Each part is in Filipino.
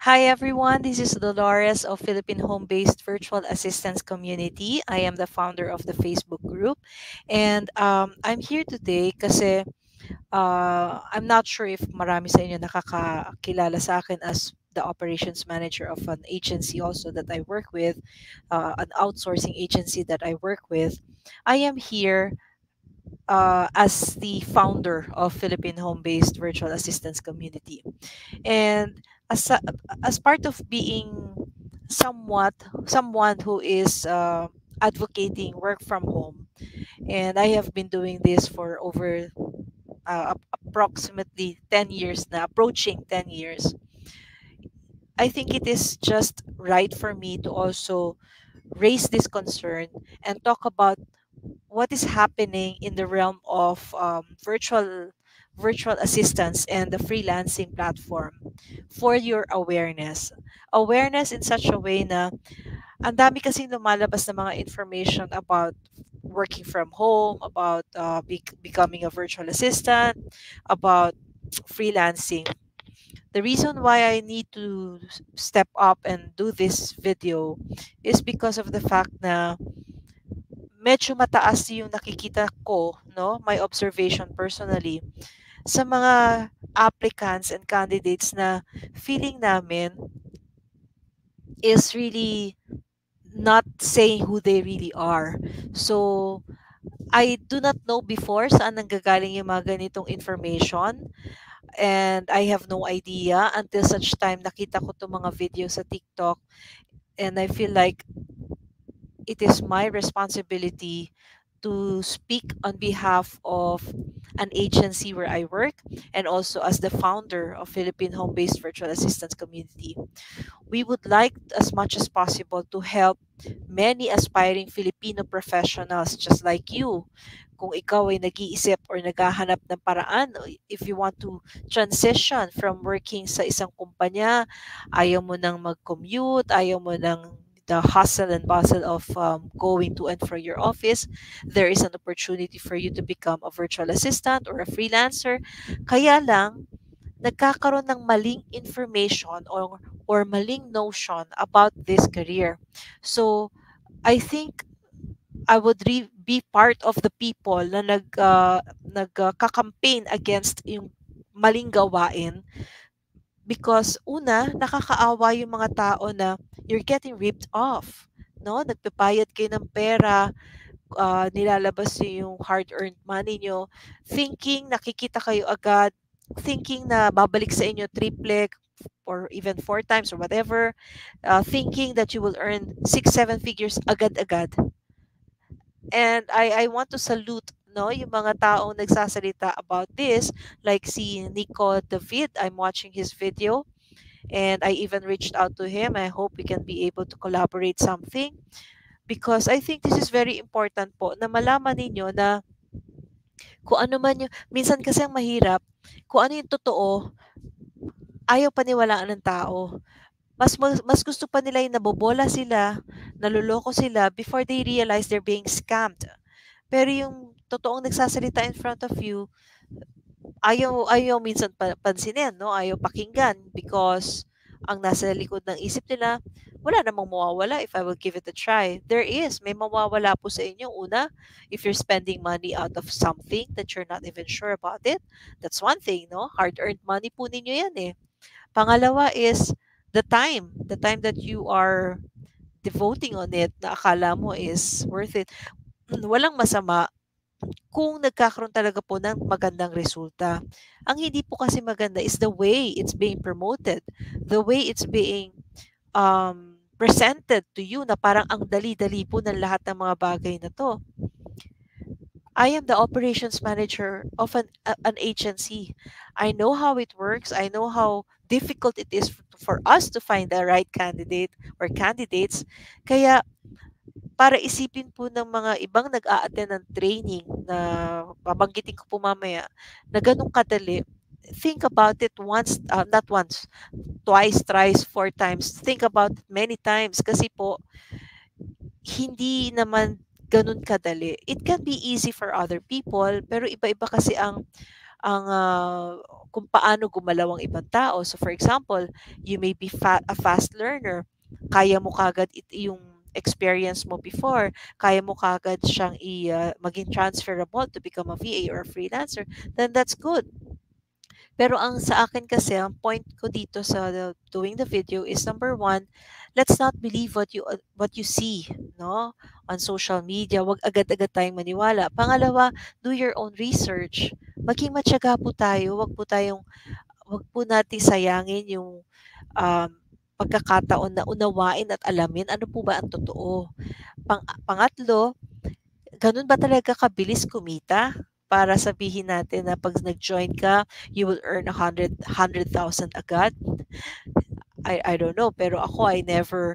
Hi everyone, this is Dolores of Philippine Home-Based Virtual Assistance Community. I am the founder of the Facebook group and I'm here today kasi I'm not sure if marami sa inyo nakakakilala sa akin as the operations manager of an agency also that I work with, an outsourcing agency that I work with. I am here as the founder of Philippine Home-Based Virtual Assistance Community. And as a- as part of being somewhat someone who is advocating work from home, and I have been doing this for over approximately 10 years now, approaching 10 years. I think it is just right for me to also raise this concern and talk about what is happening in the realm of virtual assistance and the freelancing platform for your awareness in such a way na ang dami kasing lumalabas na mga information about working from home, about becoming a virtual assistant, about freelancing. The reason why I need to step up and do this video is because of the fact na medyo mataas yung nakikita ko, no, my observation personally, sa mga applicants and candidates na feeling namin is really not saying who they really are. So, I do not know before saan nanggagaling yung mga ganitong information, and I have no idea until such time nakita ko itong mga video sa TikTok, and I feel like it is my responsibility to speak on behalf of an agency where I work and also as the founder of Philippine Home-Based Virtual Assistance Community. We would like as much as possible to help many aspiring Filipino professionals just like you. Kung ikaw ay nag-iisip or naghahanap ng paraan, if you want to transition from working sa isang kumpanya, ayaw mo nang mag-commute, ayaw mo nang the hustle and bustle of going to and from your office, there is an opportunity for you to become a virtual assistant or a freelancer. Kaya lang, nagkakaroon ng maling information or maling notion about this career. So, I think I would be part of the people na nagka-campaign against yung maling gawain because una, nakakaawa yung mga tao na you're getting ripped off. No? Nagpapayad kayo ng pera, nilalabas niyo yung hard-earned money nyo, thinking nakikita kayo agad, thinking na babalik sa inyo triple or even four times or whatever, thinking that you will earn six, seven figures agad-agad. And I want to salute no yung mga taong nagsasalita about this like si Nico David. I'm watching his video and I even reached out to him. I hope we can be able to collaborate something because I think this is very important po na malaman ninyo na kung ano man yung minsan kasi ang mahirap, kung ano yung totoo, ayaw paniwalaan ng tao. Mas gusto pa nila yung nabobola sila, naloloko sila before they realize they're being scammed. Pero yung totoong nagsasalita in front of you, ayaw minsan pansinin, no? Ayaw pakinggan because ang nasa likod ng isip nila, wala namang mawawala if I will give it a try. There is, may mawawala po sa inyo. Una, if you're spending money out of something that you're not even sure about it, that's one thing, no? Hard-earned money po ninyo yan eh. Pangalawa is the time that you are devoting on it na akala mo is worth it. Walang masama kung nagkakaroon talaga po ng magandang resulta. Ang hindi po kasi maganda is the way it's being promoted, the way it's being presented to you na parang ang dali-dali po ng lahat ng mga bagay na to. I am the operations manager of an agency. I know how it works. I know how difficult it is for us to find the right candidate or candidates. Kaya para isipin po ng mga ibang nag-a-attend ng training na babanggitin ko po mamaya na ganun kadali, think about it once, not once, twice, thrice, four times. Think about it many times kasi po hindi naman ganun kadali. It can be easy for other people pero iba-iba kasi ang kung paano gumalaw ang ibang tao. So for example, you may be a fast learner. Kaya mo kagad yung experience mo before, kaya mo kagad siyang maging transferable to become a VA or a freelancer, then that's good. Pero ang sa akin kasi, ang point ko dito sa doing the video is number one, let's not believe what you see, no? On social media, wag agad-agad tayong maniwala. Pangalawa, do your own research. Maging matyaga po tayo, wag po natin sayangin yung um, pagkakataon na unawain at alamin ano po ba ang totoo. Pangatlo, ganun ba talaga kabilis kumita? Para sabihin natin na pag nag-join ka, you will earn 100,000 agad. I don't know, pero ako I never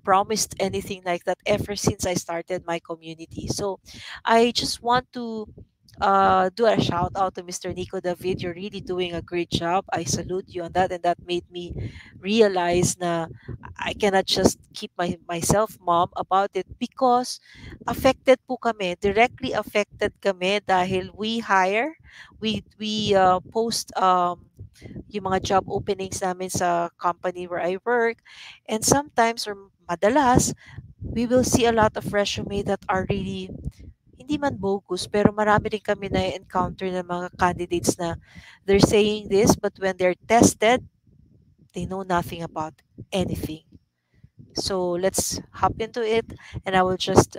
promised anything like that ever since I started my community. So I just want to do a shout out to Mr. Nico David. You're really doing a great job. I salute you on that, and that made me realize na I cannot just keep myself mum about it because affected po kami, directly affected kami dahil we post yung mga job openings namin sa company where I work, and sometimes or madalas we will see a lot of resume that are really hindi man bogus, pero marami rin kami na encounter ng mga candidates na they're saying this, but when they're tested, they know nothing about anything. So let's hop into it, and I will just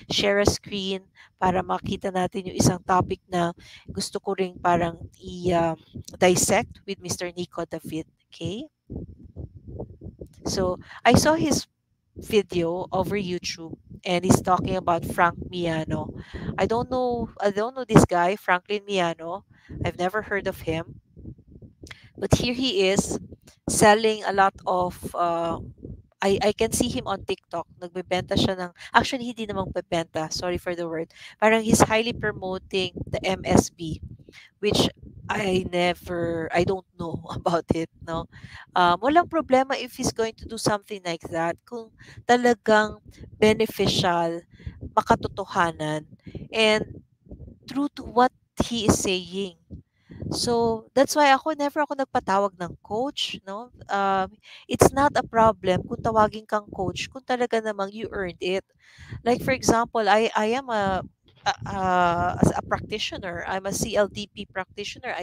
share a screen para makita natin yung isang topic na gusto ko ring parang i-dissect with Mr. Nico David. Okay? So I saw his video over YouTube, and he's talking about Frank Miano. I don't know this guy, Franklin Miano. I've never heard of him. But here he is selling a lot of I can see him on TikTok. Nagbebenta siya ng actually hindi naman bebenta, sorry for the word. Parang he's highly promoting the MSB, which I don't know about it, no? Walang problema if he's going to do something like that kung talagang beneficial, makatotohanan, and true to what he is saying. So that's why never ako nagpatawag ng coach, no? It's not a problem kung tawagin kang coach kung talaga namang you earned it. Like for example, I am as a practitioner, I'm a CLDP practitioner.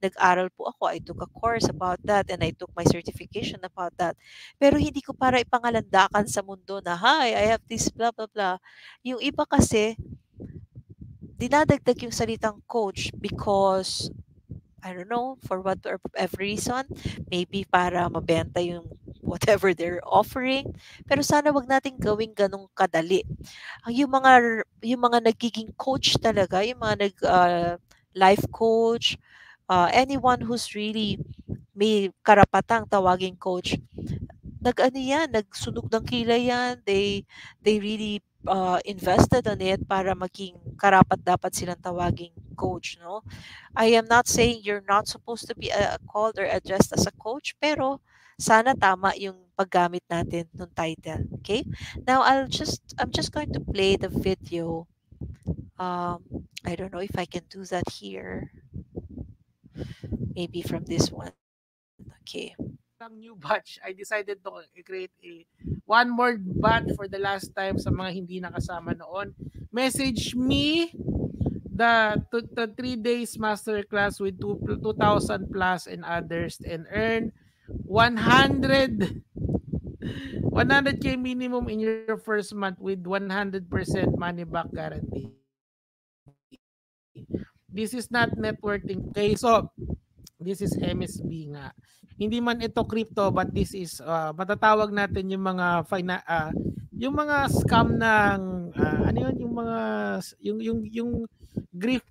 Nag-aral po ako. I took a course about that and I took my certification about that. Pero hindi ko para ipangalandakan sa mundo na, hi, I have this blah blah blah. Yung iba kasi dinadagdag yung salitang coach because I don't know, for what or every reason, maybe para mabenta yung whatever they're offering. Pero sana wag nating gawing ganong kadali. Yung mga nagiging coach talaga, yung mga life coach, anyone who's really may karapatang tawaging coach, nag-ano yan, nagsunog ng kilay yan. They really invested on it para maging karapat dapat silang tawaging coach, no? I am not saying you're not supposed to be called or addressed as a coach, pero sana tama yung paggamit natin ng title. Okay? Now I'm just going to play the video. I don't know if I can do that here. Maybe from this one. Okay. New batch, I decided to create one more batch for the last time sa mga hindi nakasama noon. Message me the 3 days masterclass with 2,000 plus and others and earn 100k minimum in your first month with 100% money back guarantee. This is not networking. Okay, so this is MSB nga. Hindi man ito crypto, but this is matatawag natin yung mga yung mga scam ng ano yun, yung mga yung grift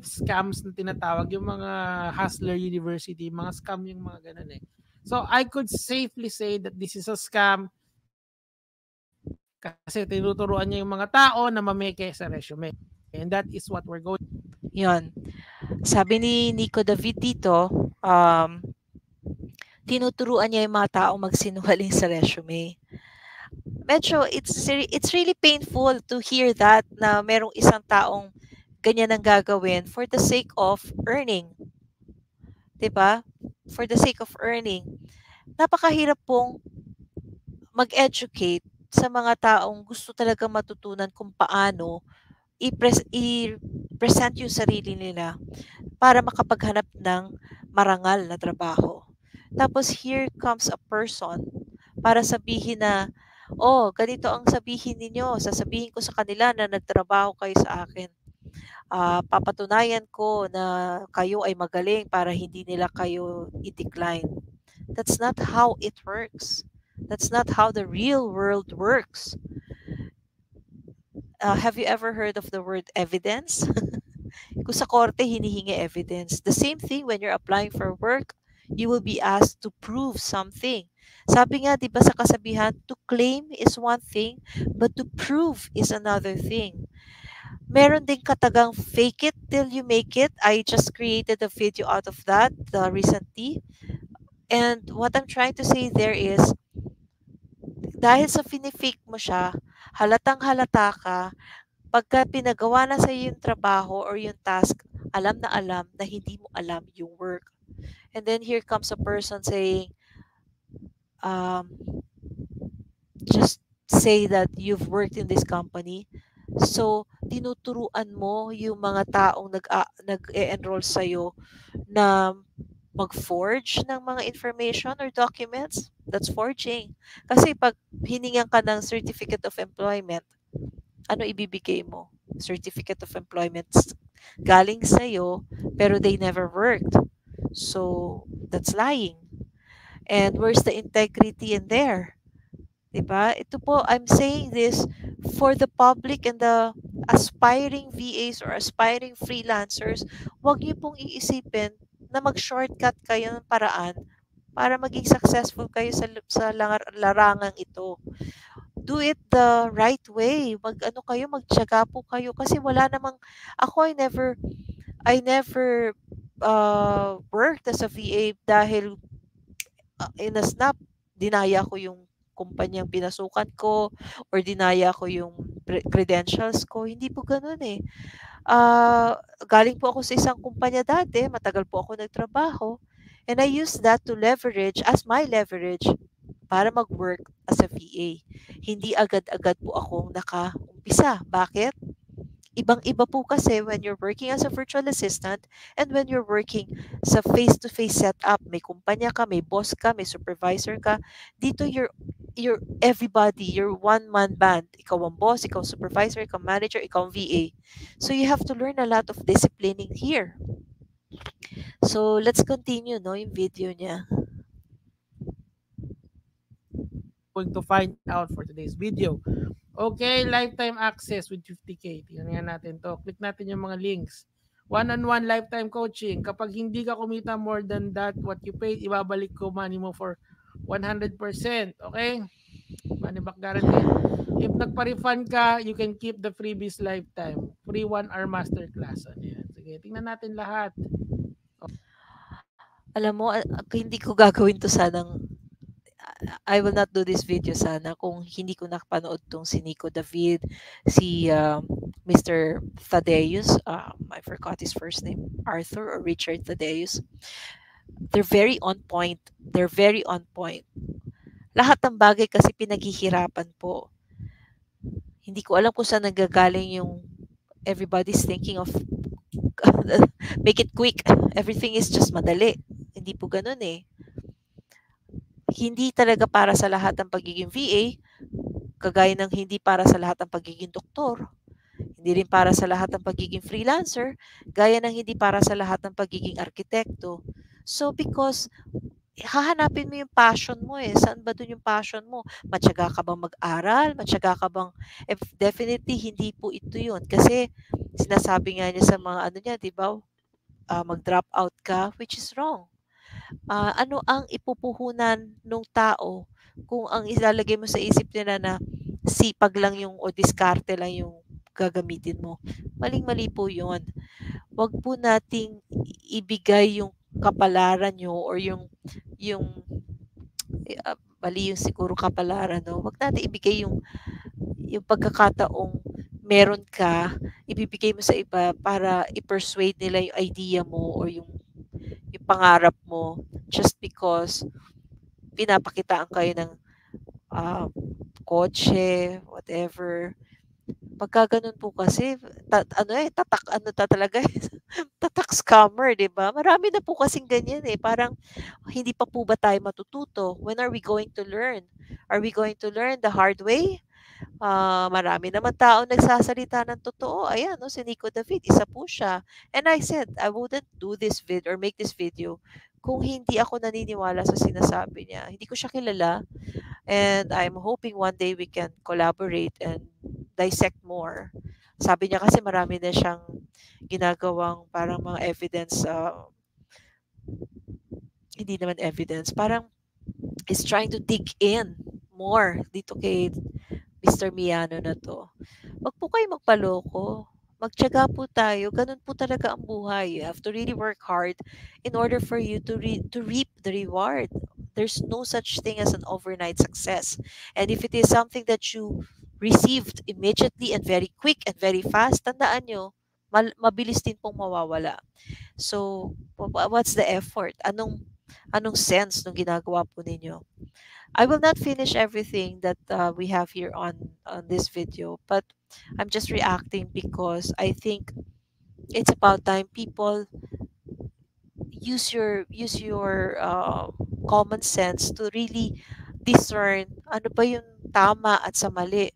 scams na tinatawag, yung mga hustler university, mga scam yung mga ganun eh. So I could safely say that this is a scam kasi tinuturuan niya yung mga tao na mameke sa resume. And that is what we're going. Yun. Sabi ni Nico David dito, tinuturuan niya yung mga tao magsinungaling sa resume. Medyo, it's really painful to hear that na merong isang taong ganyan ang gagawin for the sake of earning. 'di ba? For the sake of earning. Napakahirap pong mag-educate sa mga taong gusto talagang matutunan kung paano i-present yung sarili nila para makapaghanap ng marangal na trabaho. Tapos here comes a person para sabihin na, oh, ganito ang sabihin ninyo. Sasabihin ko sa kanila na nagtrabaho kayo sa akin. Papatunayan ko na kayo ay magaling para hindi nila kayo i-decline. That's not how it works. That's not how the real world works. Have you ever heard of the word evidence? Kung sa korte, hinihingi evidence. The same thing when you're applying for work, you will be asked to prove something. Sabi nga, di ba sa kasabihan, to claim is one thing, but to prove is another thing. Meron ding katagang fake it till you make it. I just created a video out of that recently. And what I'm trying to say there is, dahil sa finifake mo siya, halatang halata ka, pagka pinagawa na sa'yo yung trabaho or yung task, alam na hindi mo alam yung work. And then here comes a person saying, um, just say that you've worked in this company. So, tinuturuan mo yung mga taong nag-e-enroll sa'yo na mag-forge ng mga information or documents. That's forging. Kasi pag hiningan ka ng certificate of employment, ano ibibigay mo? Certificate of employment galing sa'yo, pero they never worked. So, that's lying. And where's the integrity in there? Diba? Ito po, I'm saying this for the public and the aspiring VAs or aspiring freelancers. Huwag niyo pong iisipin na mag-shortcut kayo ng paraan para maging successful kayo sa larangang ito. Do it the right way. Mag-ano kayo, magtiyaga po kayo kasi wala namang ako I never worked as a VA dahil in a snap dinaya ko yung kumpanyang pinasukan ko or dinaya ko yung credentials ko. Hindi po ganoon eh. Galing po ako sa isang kumpanya dati, matagal po ako nagtrabaho, and I used that to leverage as my leverage para mag-work as a VA. Hindi agad-agad po akong nakaumpisa. Bakit? Ibang-iba po kasi when you're working as a virtual assistant and when you're working sa face-to-face setup. May kumpanya ka, may boss ka, may supervisor ka. Dito you're everybody, you're one-man band. Ikaw ang boss, ikaw ang supervisor, ikaw ang manager, ikaw ang VA. So you have to learn a lot of disciplining here. So let's continue no yung video niya. Going to find out for today's video. Okay, lifetime access with 50K. Tingnan nga natin to. Click natin yung mga links. One-on-one lifetime coaching. Kapag hindi ka kumita more than that, what you paid, ibabalik ko money mo for 100%. Okay? Money back guarantee. If nagpa-refund ka, you can keep the freebies lifetime. Free 1-hour masterclass. Ano yan? Sige, tingnan natin lahat. Alam mo, hindi ko gagawin to sanang I will not do this video sana kung hindi ko nakapanood tong si Nico David, si Mr. Thaddeus, I forgot his first name, Arthur or Richard Thaddeus. They're very on point. They're very on point. Lahat ng bagay kasi pinaghihirapan po. Hindi ko alam kung saan nagagaling yung everybody's thinking of make it quick. Everything is just madali. Hindi po ganun eh. Hindi talaga para sa lahat ng pagiging VA, kagaya ng hindi para sa lahat ng pagiging doktor. Hindi rin para sa lahat ng pagiging freelancer, gaya ng hindi para sa lahat ng pagiging arkitekto. So because hahanapin mo yung passion mo eh. Saan ba dun yung passion mo? Matyaga ka bang mag-aral? Matyaga ka bang... definitely, hindi po ito yun. Kasi sinasabi nga niya sa mga ano niya, di ba? Mag-drop out ka, which is wrong. Ano ang ipupuhunan ng tao kung ang ilalagay mo sa isip nila na sipag lang yung o diskarte lang yung gagamitin mo. Maling-mali po yun. Wag po nating ibigay yung kapalaran nyo or yung mali yung siguro kapalaran, no? Wag natin ibigay yung pagkakataong meron ka, ibibigay mo sa iba para i-persuade nila yung idea mo or yung pangarap mo just because pinapakitaan kayo ng ah, kotse, whatever. Pagka gano'n po kasi ano, tatak ano talaga, tatak scammer, 'di ba? Marami na po kasing ganyan, eh, parang hindi pa po ba tayo matututo? When are we going to learn? Are we going to learn the hard way? Marami naman tao nagsasalita ng totoo. Ayan 'no, si Nico David, isa po siya. And I said, I wouldn't do this or make this video kung hindi ako naniniwala sa sinasabi niya. Hindi ko siya kilala, and I'm hoping one day we can collaborate and dissect more. Sabi niya kasi marami na siyang ginagawang parang mga evidence, hindi naman evidence, parang is trying to dig in more dito kay Mr. Miano na 'to. Wag po kayong magpaloko. Magtiyaga po tayo. Ganun po talaga ang buhay. You have to really work hard in order for you to reap the reward. There's no such thing as an overnight success. And if it is something that you received immediately and very quick and very fast, tandaan nyo, mabilis din pong mawawala. So, what's the effort? Anong sense nung ginagawa po ninyo? I will not finish everything that we have here on this video, but I'm just reacting because I think it's about time people use your common sense to really discern ano ba yung tama at sa mali.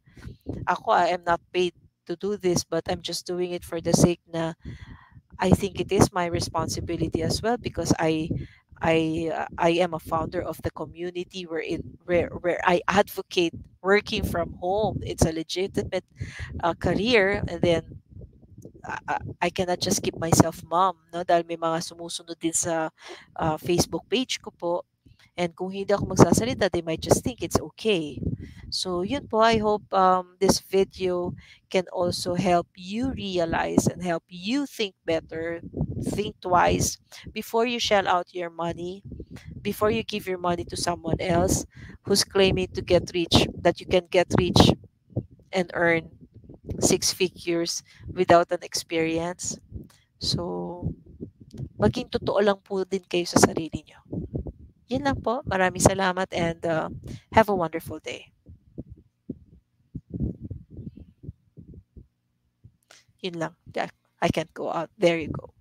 Ako, I am not paid to do this, but I'm just doing it for the sake na I think it is my responsibility as well, because I am a founder of the community where I advocate working from home. It's a legitimate career, and then I cannot just keep myself mom, no? Dahil may mga sumusunod din sa Facebook page ko po. And kung hindi ako magsasalita, they might just think it's okay. So yun po, I hope this video can also help you realize and help you think better, think twice before you shell out your money, before you give your money to someone else who's claiming to get rich, that you can get rich and earn six figures without an experience. So, maging totoo lang po din kayo sa sarili nyo. Yun lang po. Maraming salamat, and have a wonderful day. Yun lang. Yeah, I can't go out. There you go.